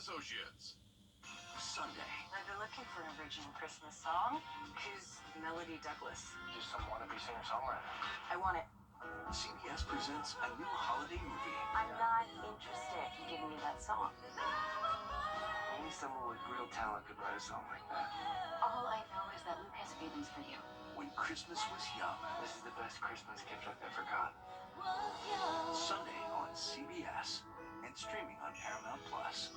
Associates. Sunday. I've been looking for an original Christmas song. Who's Melody Douglas? Just some wannabe singer-songwriter. I want it. CBS presents a new holiday movie. I'm not interested in giving you that song. Only someone with real talent could write a song like that. All I know is that Luke has feelings for you. When Christmas was young. This is the best Christmas gift I've ever got. Sunday on CBS and streaming on Paramount Plus.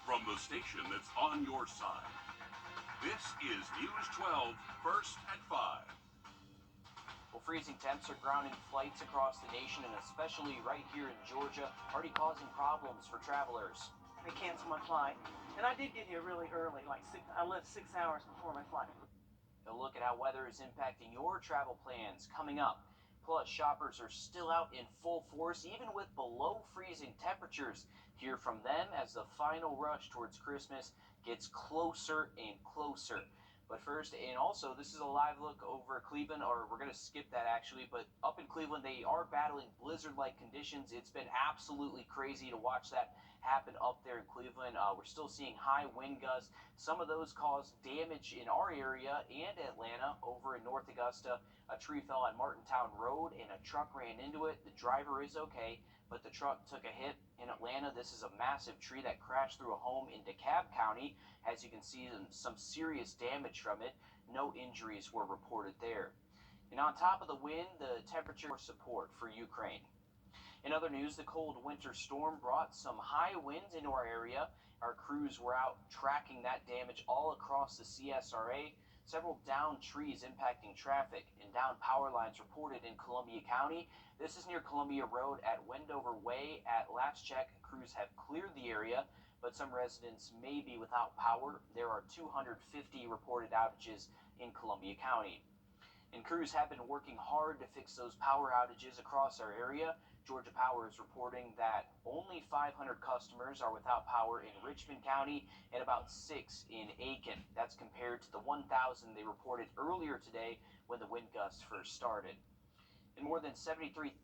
From the station that's on your side, this is News 12, first at 5. Well, freezing temps are grounding flights across the nation, and especially right here in Georgia, already causing problems for travelers. They canceled my flight, and I did get here really early, I left 6 hours before my flight. A look at how weather is impacting your travel plans coming up. Plus, shoppers are still out in full force, even with below freezing temperatures. Hear from them as the final rush towards Christmas gets closer and closer. But first, and also, this is a live look over Cleveland, or we're going to skip that actually, but up in Cleveland, they are battling blizzard-like conditions. It's been absolutely crazy to watch that happen up there in Cleveland. We're still seeing high wind gusts. Some of those caused damage in our area and Atlanta. Over in North Augusta, a tree fell on Martintown Road and a truck ran into it. The driver is okay, but the truck took a hit. In Atlanta, this is a massive tree that crashed through a home in DeKalb County. As you can see, some serious damage from it. No injuries were reported there. And on top of the wind, the temperature support for Ukraine. In other news, the cold winter storm brought some high winds into our area. Our crews were out tracking that damage all across the CSRA. Several downed trees impacting traffic and downed power lines reported in Columbia County. This is near Columbia Road at Wendover Way. At last check, crews have cleared the area, but some residents may be without power. There are 250 reported outages in Columbia County. And crews have been working hard to fix those power outages across our area. Georgia Power is reporting that only 500 customers are without power in Richmond County and about 6 in Aiken. That's compared to the 1,000 they reported earlier today when the wind gusts first started. And more than 73,000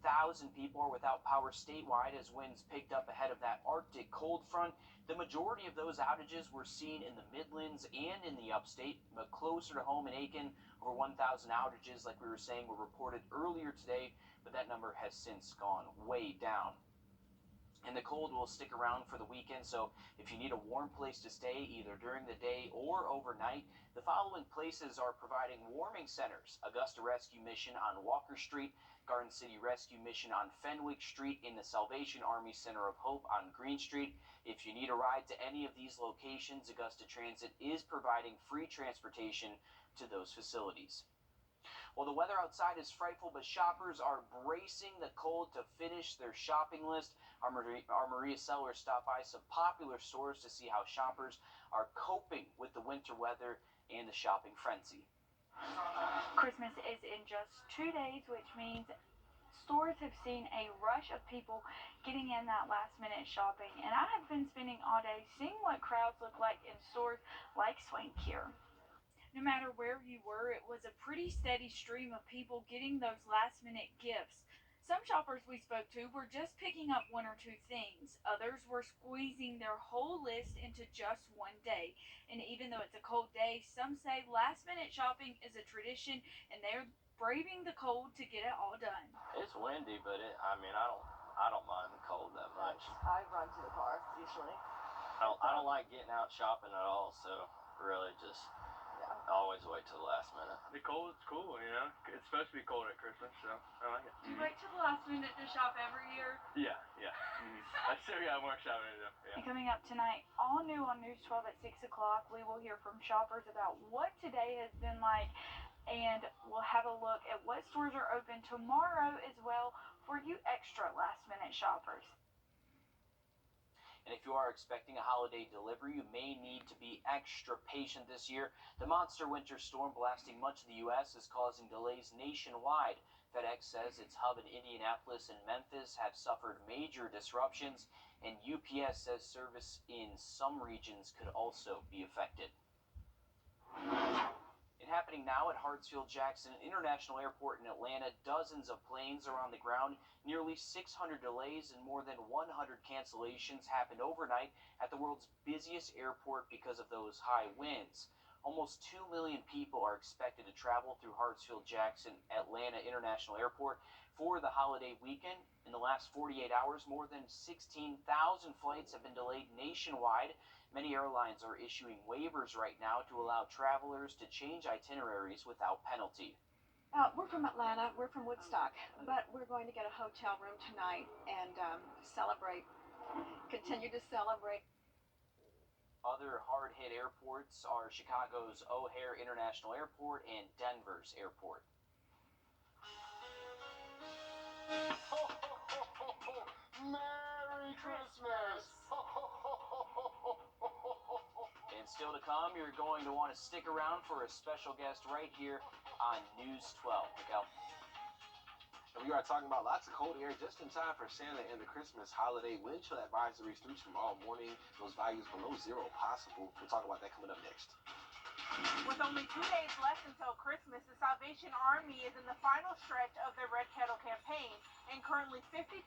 people are without power statewide as winds picked up ahead of that Arctic cold front. The majority of those outages were seen in the Midlands and in the upstate, but closer to home in Aiken, over 1,000 outages, like we were saying, were reported earlier today, but that number has since gone way down. And the cold will stick around for the weekend, so if you need a warm place to stay either during the day or overnight, the following places are providing warming centers: Augusta Rescue Mission on Walker Street, Garden City Rescue Mission on Fenwick Street, in the Salvation Army Center of Hope on Green Street. If you need a ride to any of these locations, Augusta Transit is providing free transportation to those facilities. Well, the weather outside is frightful, but shoppers are bracing the cold to finish their shopping list. Our Maria Sellers stopped by some popular stores to see how shoppers are coping with the winter weather and the shopping frenzy. Christmas is in just 2 days, which means stores have seen a rush of people getting in that last minute shopping. And I have been spending all day seeing what crowds look like in stores like Swank here. No matter where you were, it was a pretty steady stream of people getting those last minute gifts. Some shoppers we spoke to were just picking up 1 or 2 things. Others were squeezing their whole list into just one day. And even though it's a cold day, some say last minute shopping is a tradition and they're braving the cold to get it all done. It's windy, but I don't mind the cold that much. I run to the car usually. I don't like getting out shopping at all, so really just always wait till the last minute. The cold is cool, you know. It's supposed to be cold at Christmas, so I like it. Do you wait till the last minute to shop every year? Yeah. I still got more shopping to do. Yeah. And coming up tonight, all new on News 12 at 6 o'clock, we will hear from shoppers about what today has been like, and we'll have a look at what stores are open tomorrow as well for you extra last minute shoppers. And if you are expecting a holiday delivery, you may need to be extra patient this year. The monster winter storm blasting much of the U.S. is causing delays nationwide. FedEx says its hub in Indianapolis and Memphis have suffered major disruptions, and UPS says service in some regions could also be affected. And happening now at Hartsfield-Jackson International Airport in Atlanta. Dozens of planes are on the ground. Nearly 600 delays and more than 100 cancellations happened overnight at the world's busiest airport because of those high winds. Almost 2 million people are expected to travel through Hartsfield-Jackson Atlanta International Airport for the holiday weekend. In the last 48 hours, more than 16,000 flights have been delayed nationwide. Many airlines are issuing waivers right now to allow travelers to change itineraries without penalty. We're from Atlanta. We're from Woodstock, but we're going to get a hotel room tonight and continue to celebrate. Other hard-hit airports are Chicago's O'Hare International Airport and Denver's airport. Merry Christmas! And still to come, you're going to want to stick around for a special guest right here on News 12. Miguel. And we are talking about lots of cold air just in time for Santa and the Christmas holiday. Wind chill advisories through tomorrow morning. Those values below zero possible. We'll talk about that coming up next. With only 2 days left until Christmas, the Salvation Army is in the final stretch of their Red Kettle campaign and currently $50,000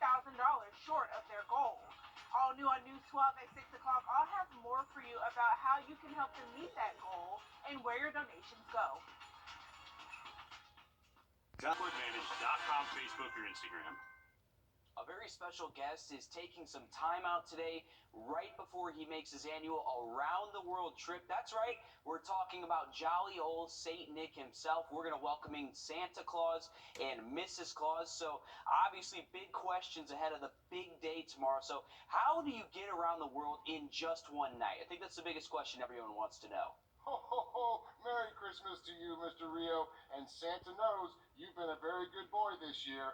short of their goal. All new on News 12 at 6 o'clock, I'll have more for you about how you can help them meet that goal and where your donations go. Advantage.com, Facebook, or Instagram. A very special guest is taking some time out today right before he makes his annual around the world trip. That's right, we're talking about jolly old Saint Nick himself. We're going to welcome in Santa Claus and Mrs. Claus. So obviously big questions ahead of the big day tomorrow. So how do you get around the world in just one night? I think that's the biggest question everyone wants to know. Ho, ho, ho! Merry Christmas to you, Mr. Rio. And Santa knows you've been a very good boy this year.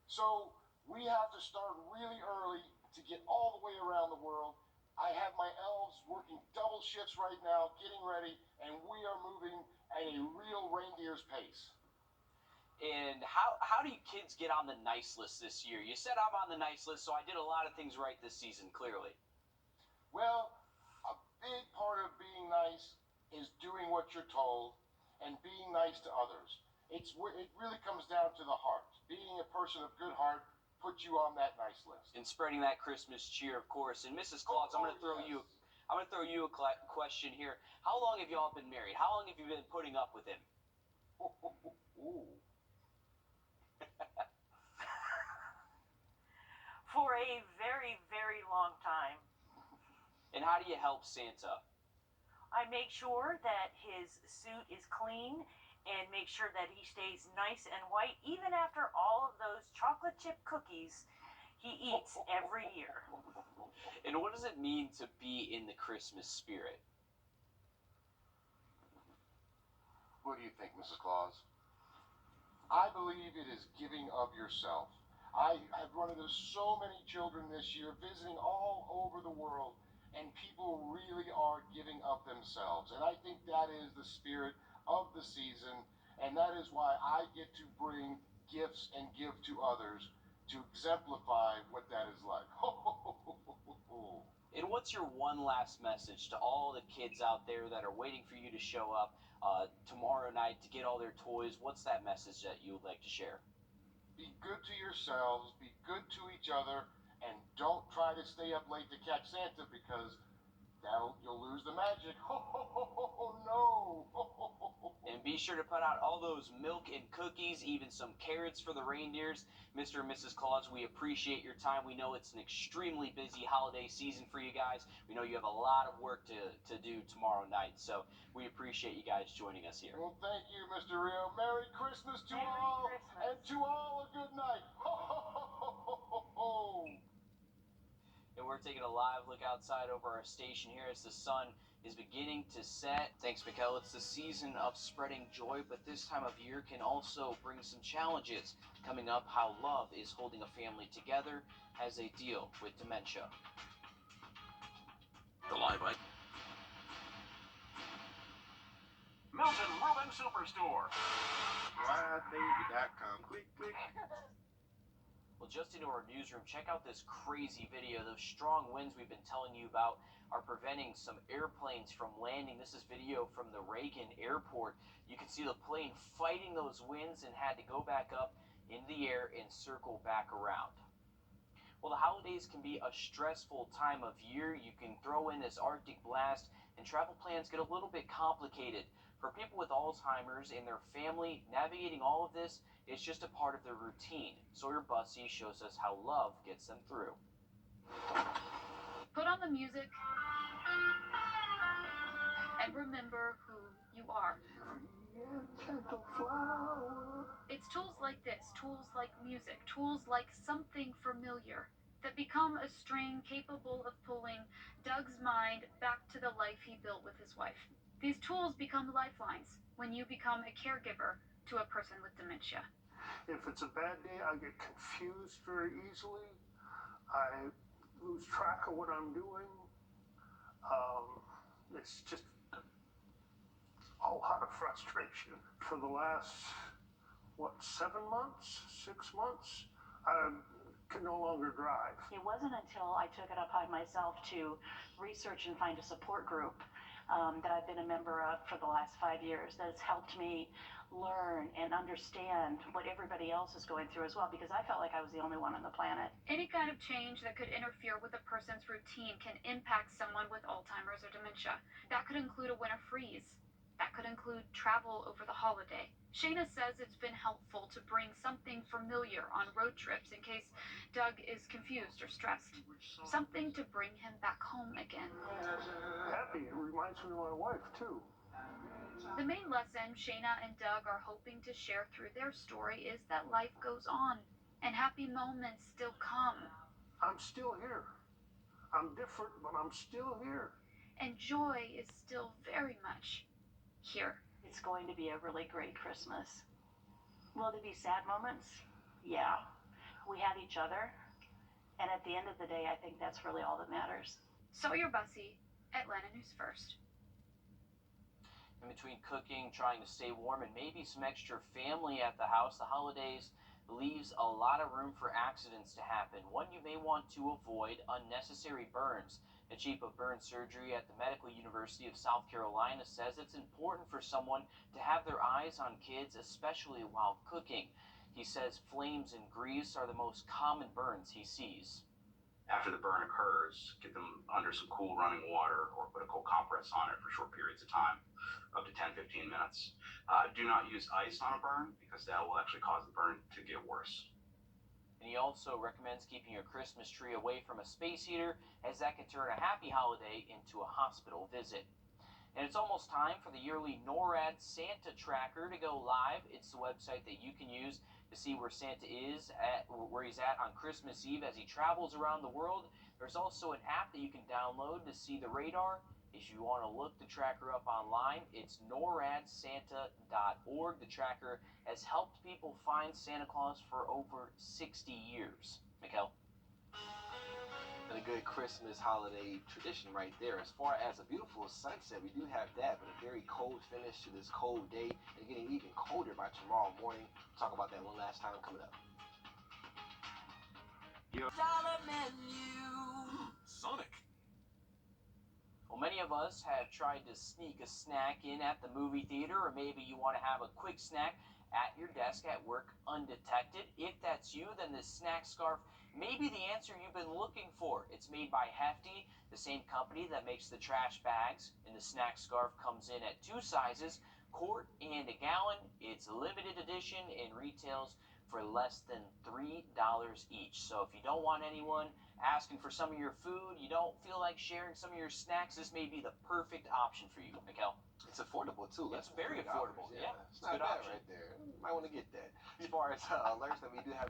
So we have to start really early to get all the way around the world. I have my elves working double shifts right now, getting ready, and we are moving at a real reindeer's pace. And how do you kids get on the nice list this year? You said I'm on the nice list, so I did a lot of things right this season, clearly. Well, a big part of being nice is doing what you're told and being nice to others. It really comes down to the heart. Being a person of good heart puts you on that nice list. And spreading that Christmas cheer, of course. And Mrs. Claus, I'm going to throw you a question here. How long have y'all been married? How long have you been putting up with him? For a very, very long time. And how do you help Santa? I make sure that his suit is clean and make sure that he stays nice and white even after all of those chocolate chip cookies he eats every year. And what does it mean to be in the Christmas spirit? What do you think, Mrs. Claus? I believe it is giving of yourself. I have run into so many children this year visiting all over the world, and people really are giving of themselves. And I think that is the spirit of the season, and that is why I get to bring gifts and give to others to exemplify what that is like. And what's your one last message to all the kids out there that are waiting for you to show up tomorrow night to get all their toys? What's that message that you would like to share? Be good to yourselves, be good to each other, and don't try to stay up late to catch Santa because you'll lose the magic. No. And be sure to put out all those milk and cookies, even some carrots for the reindeers. Mr. and Mrs. Claus, we appreciate your time. We know it's an extremely busy holiday season for you guys. We know you have a lot of work to do tomorrow night, so we appreciate you guys joining us here. Well, thank you, Mr. Rio. Merry Christmas to all, and to all a good night. And we're taking a live look outside over our station here as the sun is beginning to set. Thanks, Mikkel. It's the season of spreading joy, but this time of year can also bring some challenges. Coming up, how love is holding a family together as they deal with dementia. The live bike. Milton Ruben Superstore. MyBaby.com. Click, click. Well, just into our newsroom, check out this crazy video. Those strong winds we've been telling you about are preventing some airplanes from landing. This is video from the Reagan Airport. You can see the plane fighting those winds and had to go back up in the air and circle back around. Well, the holidays can be a stressful time of year. You can throw in this Arctic blast and travel plans get a little bit complicated. For people with Alzheimer's and their family, navigating all of this is just a part of their routine. Sawyer Bussey shows us how love gets them through. Put on the music and remember who you are. It's tools like this, tools like music, tools like something familiar that become a string capable of pulling Doug's mind back to the life he built with his wife. These tools become lifelines when you become a caregiver to a person with dementia. If it's a bad day, I get confused very easily. I lose track of what I'm doing. It's just a lot of frustration. For the last, 7 months, 6 months, I can no longer drive. It wasn't until I took it upon myself to research and find a support group that I've been a member of for the last 5 years that has helped me learn and understand what everybody else is going through as well, because I felt like I was the only one on the planet. Any kind of change that could interfere with a person's routine can impact someone with Alzheimer's or dementia. That could include a winter freeze. That could include travel over the holiday. Shayna says it's been helpful to bring something familiar on road trips in case Doug is confused or stressed. Something to bring him back home again. Happy, it reminds me of my wife, too. The main lesson Shayna and Doug are hoping to share through their story is that life goes on and happy moments still come. I'm still here. I'm different, but I'm still here. And joy is still very much here. It's going to be a really great Christmas. Will there be sad moments? Yeah. We have each other. And at the end of the day, I think that's really all that matters. Sawyer Bussey, Atlanta News First. In between cooking, trying to stay warm, and maybe some extra family at the house, the holidays leaves a lot of room for accidents to happen. One you may want to avoid: unnecessary burns. The chief of burn surgery at the Medical University of South Carolina says it's important for someone to have their eyes on kids, especially while cooking. He says flames and grease are the most common burns he sees. After the burn occurs, get them under some cool running water or put a cold compress on it for short periods of time, up to 10-15 minutes. Do not use ice on a burn because that will actually cause the burn to get worse. And he also recommends keeping your Christmas tree away from a space heater, as that can turn a happy holiday into a hospital visit. And it's almost time for the yearly NORAD Santa Tracker to go live. It's the website that you can use to see where Santa is where he's at on Christmas Eve as he travels around the world. There's also an app that you can download to see the radar. If you want to look the tracker up online, it's noradsanta.org. The tracker has helped people find Santa Claus for over 60 years. Mikkel? And a good Christmas holiday tradition right there. As far as a beautiful sunset, we do have that, but a very cold finish to this cold day, and getting even colder by tomorrow morning. Talk about that one last time coming up. Dollar menu. Sonic. Well, many of us have tried to sneak a snack in at the movie theater, or maybe you want to have a quick snack at your desk at work undetected. If that's you, then this snack scarf may be the answer you've been looking for. It's made by Hefty, the same company that makes the trash bags, and the snack scarf comes in at 2 sizes, quart and a gallon. It's a limited edition and retails for less than $3 each. So if you don't want anyone asking for some of your food, you don't feel like sharing some of your snacks, this may be the perfect option for you, Mikkel. It's affordable too. It's very affordable. Yeah, it's not bad right there. You might want to get that. As far as alerts that we do have in